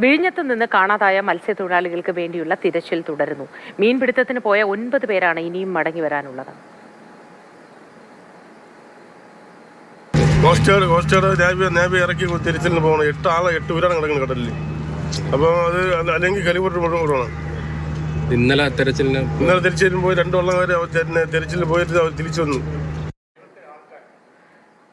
വിഴിഞ്ഞത്ത് നിന്ന് കാണാതായ മത്സ്യത്തൊഴിലാളികൾക്ക് വേണ്ടിയുള്ള തിരച്ചിൽ തുടരുന്നു. മീൻപിടുത്തത്തിന് പോയ 9 പേരാണ് ഇനിയും മടങ്ങി വരാനുള്ളത്. നേവി ഇറക്കി തിരച്ചിലിന് പോകണം. 8 പേരാണ് കിടക്കുന്നത് കടലിൽ. അപ്പോൾ അത് അല്ലെങ്കിൽ കലിവൂർ വിടണം. ഇന്നലെ തിരച്ചിലിന് പോയി 2 വള്ളം വരെ തിരച്ചിലിന് പോയിട്ട് അവർ തിരിച്ചു വന്നു.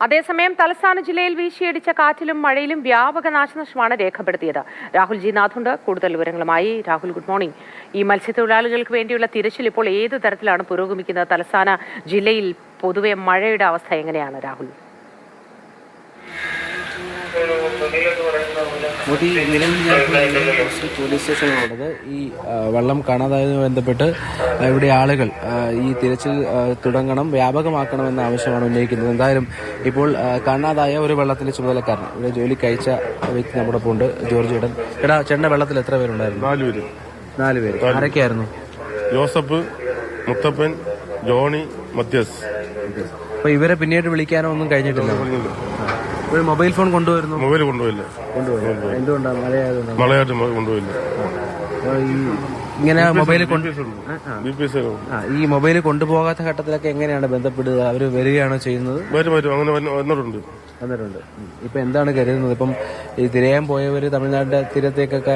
അതേസമയം തലസ്ഥാന ജില്ലയിൽ വീശിയടിച്ച കാറ്റിലും മഴയിലും വ്യാപക നാശനഷ്ടമാണ് രേഖപ്പെടുത്തിയത്. രാഹുൽ ജി നാഥുണ്ട് കൂടുതൽ വിവരങ്ങളുമായി. Rahul, good morning. ഈ മത്സ്യത്തൊഴിലാളികൾക്ക് വേണ്ടിയുള്ള തിരച്ചിൽ ഇപ്പോൾ ഏത് തരത്തിലാണ് പുരോഗമിക്കുന്നത്? തലസ്ഥാന ജില്ലയിൽ പൊതുവെ മഴയുടെ അവസ്ഥ എങ്ങനെയാണ് രാഹുൽ? മോദി, നിലവിൽ ഞാൻ പോലീസ് സ്റ്റേഷനിലുള്ളത്. ഈ വെള്ളം കാണാതായതുമായി ബന്ധപ്പെട്ട് ഇവിടെ ആളുകൾ ഈ തിരച്ചിൽ തുടങ്ങണം, വ്യാപകമാക്കണമെന്ന ആവശ്യമാണ് ഉന്നയിക്കുന്നത്. എന്തായാലും ഇപ്പോൾ കാണാതായ ഒരു വെള്ളത്തിന്റെ ചുമതലക്കാരൻ, ഇവിടെ ജോലിക്ക് അയച്ച വ്യക്തി നമ്മുടെ ഒപ്പം ഉണ്ട്, ജോർജ് ചേട്ടൻ. ചേട്ടന്റെ വെള്ളത്തിൽ എത്ര പേരുണ്ടായിരുന്നു? 4 പേര്. ആരൊക്കെയായിരുന്നു? ജോസഫ്, മുത്തപ്പൻ, ജോണി, മത്യാസ്. അപ്പൊ ഇവരെ പിന്നീട് വിളിക്കാനോ ഒന്നും കഴിഞ്ഞിട്ടില്ല. മൊബൈൽ ഫോൺ കൊണ്ടുവരുന്നു? മൊബൈൽ കൊണ്ടുപോയില്ല. എന്തുകൊണ്ടാണ്? മഴയായിട്ട് കൊണ്ടുപോയില്ല. ഇങ്ങനെ മൊബൈൽ ഈ മൊബൈൽ കൊണ്ടുപോകാത്ത ഘട്ടത്തിലൊക്കെ എങ്ങനെയാണ് ബന്ധപ്പെടുക? അവര് വരികയാണോ ചെയ്യുന്നത്? അങ്ങനെ വന്നിട്ടുണ്ട്. ഇപ്പൊ എന്താണ് കരുതുന്നത്? ഇപ്പം ഈ തിരയാൻ പോയവര് തമിഴ്നാടിന്റെ തീരത്തേക്കൊക്കെ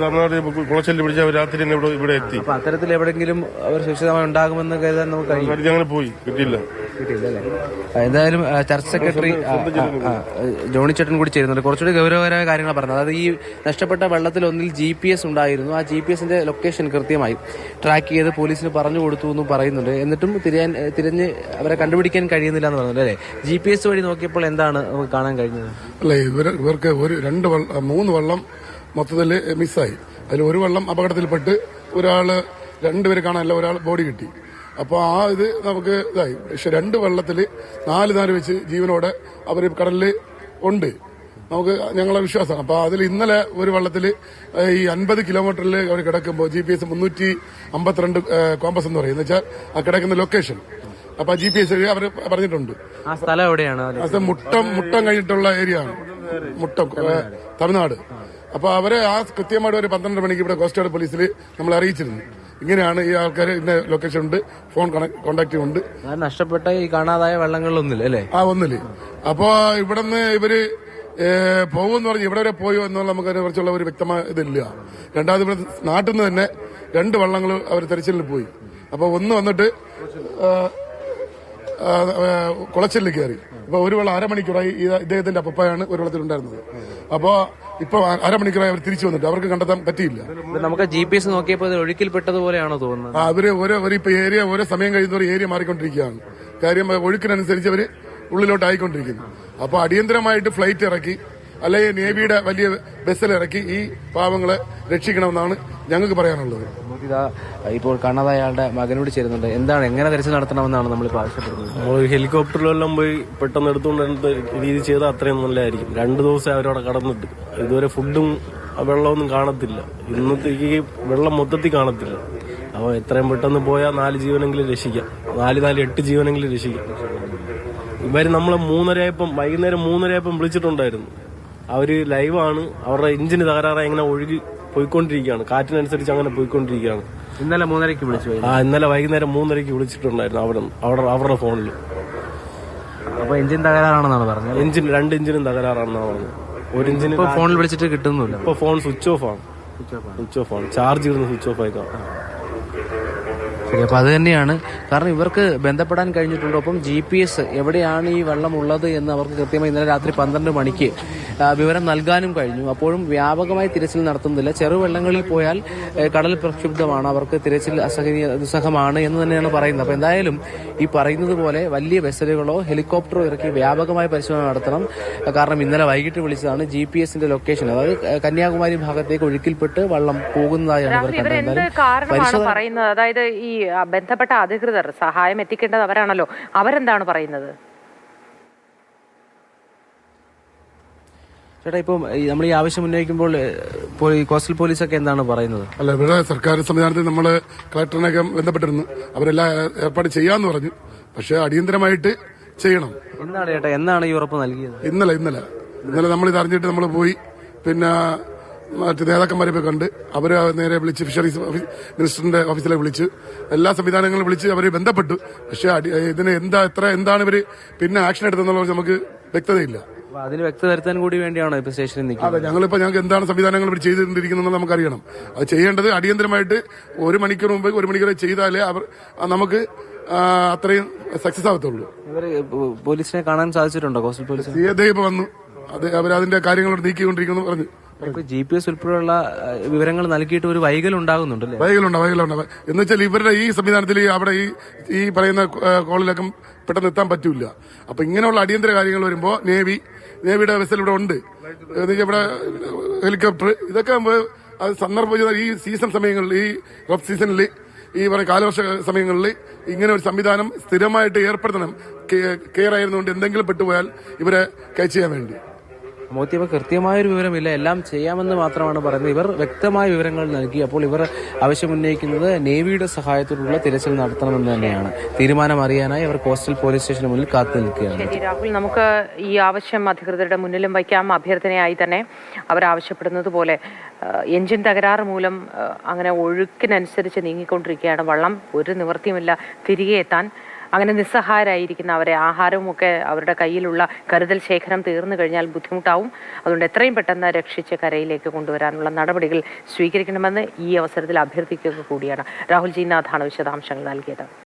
തമിഴ്നാട് കുളച്ചെല്ലി പിടിച്ച രാത്രി ഇവിടെ എത്തി. അപ്പൊ അത്തരത്തിൽ എവിടെയെങ്കിലും അവർ സുരക്ഷിതമായി ഉണ്ടാകുമെന്ന് കരുതാൻ നമുക്ക് അങ്ങനെ പോയി കിട്ടിയില്ലേ? എന്തായാലും ചർച്ച് സെക്രട്ടറി ജോണി ചേട്ടൻ കൂടി ചേരുന്നുണ്ട്. കുറച്ചുകൂടി ഗൗരവകരമായ കാര്യങ്ങൾ പറഞ്ഞത്. അതായത് ഈ നഷ്ടപ്പെട്ട വെള്ളത്തിൽ ഒന്നിൽ GPS ഉണ്ടായിരുന്നു. ആ GPSന്റെ ലൊക്കേഷൻ കൃത്യമായി ട്രാക്ക് ചെയ്ത് പോലീസിന് പറഞ്ഞു കൊടുത്തു എന്നും പറയുന്നുണ്ട്. എന്നിട്ടും തിരഞ്ഞ് അവരെ കണ്ടുപിടിക്കാൻ കഴിയുന്നില്ല എന്ന് പറഞ്ഞത് അല്ലേ? GPS വഴി നോക്കിയപ്പോൾ എന്താണ് നമുക്ക് കാണാൻ കഴിഞ്ഞത്? അല്ല, ഇവർക്ക് 3 വള്ളം മൊത്തത്തിൽ മിസ്സായി. അതിൽ ഒരു വള്ളം അപകടത്തിൽപ്പെട്ട് 2 പേര് കാണാനല്ല, ഒരാൾ ബോഡി കിട്ടി. അപ്പോൾ ഇത് നമുക്ക് ഇതായി. പക്ഷെ 2 വള്ളത്തിൽ 4 വെച്ച് ജീവനോടെ അവർ കടലിൽ ഉണ്ട്, നമുക്ക് ഞങ്ങളെ വിശ്വാസമാണ്. അപ്പൊ അതിൽ ഇന്നലെ ഒരു വള്ളത്തിൽ ഈ 50 കിലോമീറ്ററിൽ അവർ കിടക്കുമ്പോൾ GPS 352 കോമ്പസ് എന്ന് പറയും, എന്ന് വെച്ചാൽ ആ കിടക്കുന്ന ലൊക്കേഷൻ. അപ്പൊ GPS അവർ പറഞ്ഞിട്ടുണ്ട്. ആ സ്ഥലം എവിടെയാണ്? അത് മുട്ടം കഴിഞ്ഞിട്ടുള്ള ഏരിയ ആണ്, മുട്ടം, തമിഴ്നാട്. അപ്പൊ അവരെ കൃത്യമായിട്ട് ഒരു 12 മണിക്ക് ഇവിടെ കോസ്റ്റ് ഗാർഡ് പോലീസിൽ നമ്മൾ അറിയിച്ചിരുന്നു. ഇങ്ങനെയാണ് ഈ ആൾക്കാർ ഇന്ന ലൊക്കേഷൻ ഉണ്ട്, ഫോൺ കോണ്ടാക്ട് ഉണ്ട്. നഷ്ടപ്പെട്ട ഈ കാണാതായ വെള്ളങ്ങളിലൊന്നില്ല അല്ലേ? ഒന്നില്. അപ്പൊ ഇവിടുന്ന് ഇവര് പോകുമെന്ന് പറഞ്ഞ് ഇവിടെ വരെ പോയോ എന്നുള്ള നമുക്ക് അതിനെ കുറിച്ചുള്ള ഒരു വ്യക്തമായ ഇതില്ല. രണ്ടാമത് ഇവിടെ നാട്ടിൽ നിന്ന് തന്നെ 2 വള്ളങ്ങൾ അവർ തെരച്ചിലിൽ പോയി. അപ്പൊ ഒന്ന് വന്നിട്ട് കുളച്ചലിൽ കയറി. ഇപ്പൊ ഒരു വെള്ളം അരമണിക്കൂറായി ഇദ്ദേഹത്തിന്റെ അപ്പയാണ് ഒരു വെള്ളത്തിലുണ്ടായിരുന്നത്. അപ്പോ ഇപ്പൊ അരമണിക്കൂറായി അവർ തിരിച്ചു വന്നിട്ട് അവർക്ക് കണ്ടെത്താൻ പറ്റിയില്ല. നമുക്ക് GPS നോക്കിയപ്പോൾ ഒഴുക്കിൽപ്പെട്ടതുപോലെയാണോ തോന്നുന്നത്? അവര് ഇപ്പൊ ഏരിയ ഓരോ സമയം കഴിയുന്നവർ ഏരിയ മാറിക്കൊണ്ടിരിക്കുകയാണ്. കാര്യം ഒഴുക്കിനനുസരിച്ച് അവര് ഉള്ളിലോട്ട് ആയിക്കൊണ്ടിരിക്കുന്നു. അപ്പൊ അടിയന്തരമായിട്ട് ഫ്ലൈറ്റ് ഇറക്കി അല്ലെങ്കിൽ നേവിയുടെ വലിയ ബസ്സിൽ ഇറക്കി ഈ പാവങ്ങളെ രക്ഷിക്കണമെന്നാണ് ഞങ്ങൾക്ക് പറയാനുള്ളത്. ഇപ്പോൾ കാണാതായ ആളുടെ മകനോട് ചേരുന്നുണ്ട്. എന്താണ്, എങ്ങനെ തിരച്ചിൽ നടത്തണമെന്നാണ് നമ്മളിപ്പോൾ ആവശ്യപ്പെടുന്നത്? ഹെലികോപ്റ്ററിലെല്ലാം പോയി പെട്ടെന്ന് എടുത്തുകൊണ്ട് രീതി ചെയ്താൽ അത്രയും നല്ലതായിരിക്കും. 2 ദിവസം അവരവിടെ കടന്നിട്ട് ഇതുവരെ ഫുഡും വെള്ളമൊന്നും കാണത്തില്ല. ഇന്നത്തേക്ക് വെള്ളം മൊത്തത്തിൽ കാണത്തില്ല. അപ്പോൾ എത്രയും പെട്ടെന്ന് പോയാൽ 4 ജീവനെങ്കിലും രക്ഷിക്കാം. 8 ജീവനെങ്കിലും രക്ഷിക്കാം. ഇവര് നമ്മളെ വൈകുന്നേരം 3:30 വിളിച്ചിട്ടുണ്ടായിരുന്നു. അവര് ലൈവാണ്. അവരുടെ എഞ്ചിന് തകരാറായി ഇങ്ങനെ ഒഴുകി പോയിക്കൊണ്ടിരിക്കുകയാണ്, കാറ്റിനനുസരിച്ച് അങ്ങനെ പോയിക്കൊണ്ടിരിക്കുകയാണ്. ഇന്നലെ 3:30 വിളിച്ചു. ഇന്നലെ വൈകുന്നേരം 3:30 വിളിച്ചിട്ടുണ്ടായിരുന്നു അവരുടെ ഫോണിൽ. അപ്പൊ എഞ്ചിൻ തകരാറാണെന്നാണ് പറഞ്ഞത്? 2 എഞ്ചിനും തകരാറാണെന്നാണ് പറഞ്ഞത്. ഒരു എഞ്ചിന് ഫോണിൽ വിളിച്ചിട്ട് കിട്ടുന്നില്ല. ഇപ്പൊ ഫോൺ സ്വിച്ച് ഓഫ് ആണ്. ചാർജ് ചെയ്യുന്ന സ്വിച്ച് ഓഫ് ആയിക്കാണ്. ശരി, അപ്പൊ അത് തന്നെയാണ് കാരണം ഇവർക്ക് ബന്ധപ്പെടാൻ കഴിഞ്ഞിട്ടുണ്ട്. ഒപ്പം GPS എവിടെയാണ് ഈ വെള്ളം ഉള്ളത് എന്ന് അവർക്ക് കൃത്യമായി ഇന്നലെ രാത്രി 12 മണിക്ക് വിവരം നൽകാനും കഴിഞ്ഞു. അപ്പോഴും വ്യാപകമായി തിരച്ചിൽ നടത്തുന്നില്ല. ചെറുവെള്ളങ്ങളിൽ പോയാൽ കടൽ പ്രക്ഷുബ്ധമാണ്, അവർക്ക് തിരച്ചിൽ ദുസ്സഹമാണ് എന്ന് തന്നെയാണ് പറയുന്നത്. അപ്പൊ എന്തായാലും ഈ പറയുന്നത് പോലെ വലിയ വെസലുകളോ ഹെലികോപ്റ്ററോ ഇറക്കി വ്യാപകമായ പരിശോധന നടത്തണം. കാരണം ഇന്നലെ വൈകിട്ട് വിളിച്ചതാണ് GPS-ന്റെ ലൊക്കേഷൻ, അതായത് കന്യാകുമാരി ഭാഗത്തേക്ക് ഒഴുക്കിൽപ്പെട്ട് വെള്ളം പോകുന്നതായാണ് ഇവർ പറയുന്നത്. അതായത് ഈ ബന്ധപ്പെട്ട അധികൃതർ സഹായം എത്തിക്കേണ്ടത് അവരാണല്ലോ, അവരെന്താണ് പറയുന്നത്? ചേട്ടാ, ഇപ്പം നമ്മൾ ഈ ആവശ്യം ഉന്നയിക്കുമ്പോൾ കോസ്റ്റൽ പോലീസൊക്കെ എന്താണ് പറയുന്നത്? അല്ല, ഇവിടെ സർക്കാർ സംവിധാനത്തിൽ നമ്മൾ കളക്ടറിനൊക്കെ ബന്ധപ്പെട്ടിരുന്നു. അവരെല്ലാം ഏർപ്പാട് ചെയ്യാന്ന് പറഞ്ഞു. പക്ഷെ അടിയന്തരമായിട്ട് ചെയ്യണം. എന്നാണ് ഈ ഉറപ്പ് നൽകിയത്? ഇന്നലെ നമ്മൾ ഇത് അറിഞ്ഞിട്ട് നമ്മൾ പോയി. പിന്നെ മറ്റ് നേതാക്കന്മാരെ പോയി കണ്ട് അവരെ നേരെ വിളിച്ച് ഫിഷറീസ് മിനിസ്റ്ററിന്റെ ഓഫീസിലേക്ക് വിളിച്ച് എല്ലാ സംവിധാനങ്ങളും വിളിച്ച് അവരെ ബന്ധപ്പെട്ടു. പക്ഷെ ഇതിന് എന്താണ് ഇവര് പിന്നെ ആക്ഷൻ എടുത്തെന്നുള്ളത് നമുക്ക് വ്യക്തതയില്ല. അപ്പൊ അതിന് വ്യക്തത വരുത്താൻ കൂടി വേണ്ടിയാണോ ഇപ്പൊ സ്റ്റേഷനിൽ നിൽക്കുന്നത്? അതെ, ഞങ്ങൾക്ക് എന്താണ് സംവിധാനങ്ങൾ ഇവർ ചെയ്തുകൊണ്ടിരിക്കുന്നത് നമുക്കറിയണം. അത് ചെയ്യേണ്ടത് അടിയന്തരമായിട്ട് 1 മണിക്കൂർ മുമ്പ് 1 മണിക്കൂർ ചെയ്താലേ നമുക്ക് അത്രയും സക്സസ് ആവത്തുള്ളൂ. ഇവര് പോലീസിനെ കാണാൻ സാധിച്ചിട്ടുണ്ടോ? കോസ്റ്റൽ പോലീസ് സിഐ ഇപ്പൊ വന്നു, അവരതിന്റെ കാര്യങ്ങളോട് നീക്കിക്കൊണ്ടിരിക്കുന്നു പറഞ്ഞു. ഇപ്പൊ GPS ഉൾപ്പെടെയുള്ള വിവരങ്ങൾ നൽകിയിട്ട് ഒരു വൈകലുണ്ടാകുന്നുണ്ടല്ലേ? വൈകലുണ്ട് എന്ന് വെച്ചാൽ ഇവരുടെ ഈ സംവിധാനത്തിൽ അവിടെ ഈ പറയുന്ന കോളിലൊക്കെ പെട്ടെന്ന് എത്താൻ പറ്റൂല. അപ്പൊ ഇങ്ങനെയുള്ള അടിയന്തര കാര്യങ്ങൾ വരുമ്പോ നേവിയുടെ വെസൽ ഇവിടെ ഉണ്ട്, ഇവിടെ ഹെലികോപ്റ്റർ, ഇതൊക്കെ അത് സന്ദർഭം ഈ സീസൺ സമയങ്ങളിൽ, ഈ റഫ് സീസണിൽ, ഈ പറയുന്ന കാലവർഷ സമയങ്ങളിൽ ഇങ്ങനെ ഒരു സംവിധാനം സ്ഥിരമായിട്ട് ഏർപ്പെടുത്തണം. കെയർ ആയിരുന്നുകൊണ്ട് എന്തെങ്കിലും പെട്ടുപോയാൽ ഇവരെ കൈ ചെയ്യാൻ വേണ്ടി. മോത്തിയപ്പ കൃത്യമായൊരു വിവരമില്ല, എല്ലാം ചെയ്യാമെന്ന് മാത്രമാണ് പറയുന്നത്. ഇവർ വ്യക്തമായ വിവരങ്ങൾ നൽകി. അപ്പോൾ ഇവർ ആവശ്യമുന്നയിക്കുന്നത് നേവിയുടെ സഹായത്തോടുള്ള തിരച്ചിൽ നടത്തണമെന്ന് തന്നെയാണ്. തീരുമാനം അറിയാനായി അവർ കോസ്റ്റൽ പോലീസ് സ്റ്റേഷന് മുന്നിൽ കാത്തു നിൽക്കുകയാണ്. ശരി രാഹുൽ, നമുക്ക് ഈ ആവശ്യം അധികൃതരുടെ മുന്നിലും വയ്ക്കാം. അഭ്യർത്ഥനയായി തന്നെ അവർ ആവശ്യപ്പെടുന്നത് പോലെ എഞ്ചിൻ തകരാറ് മൂലം അങ്ങനെ ഒഴുക്കിനനുസരിച്ച് നീങ്ങിക്കൊണ്ടിരിക്കുകയാണ് വള്ളം. ഒരു നിവൃത്തിയുമില്ല തിരികെ എത്താൻ. അങ്ങനെ നിസ്സഹായരായിരിക്കുന്ന അവരെ ആഹാരവുമൊക്കെ അവരുടെ കയ്യിലുള്ള കരുതൽ ശേഖരം തീർന്നു കഴിഞ്ഞാൽ ബുദ്ധിമുട്ടാവും. അതുകൊണ്ട് എത്രയും പെട്ടെന്ന് രക്ഷിച്ച് കരയിലേക്ക് കൊണ്ടുവരാനുള്ള നടപടികൾ സ്വീകരിക്കണമെന്ന് ഈ അവസരത്തിൽ അഭ്യർത്ഥിക്കുക കൂടിയാണ്. രാഹുൽ ജി നാഥാണ് വിശദാംശങ്ങൾ നൽകിയത്.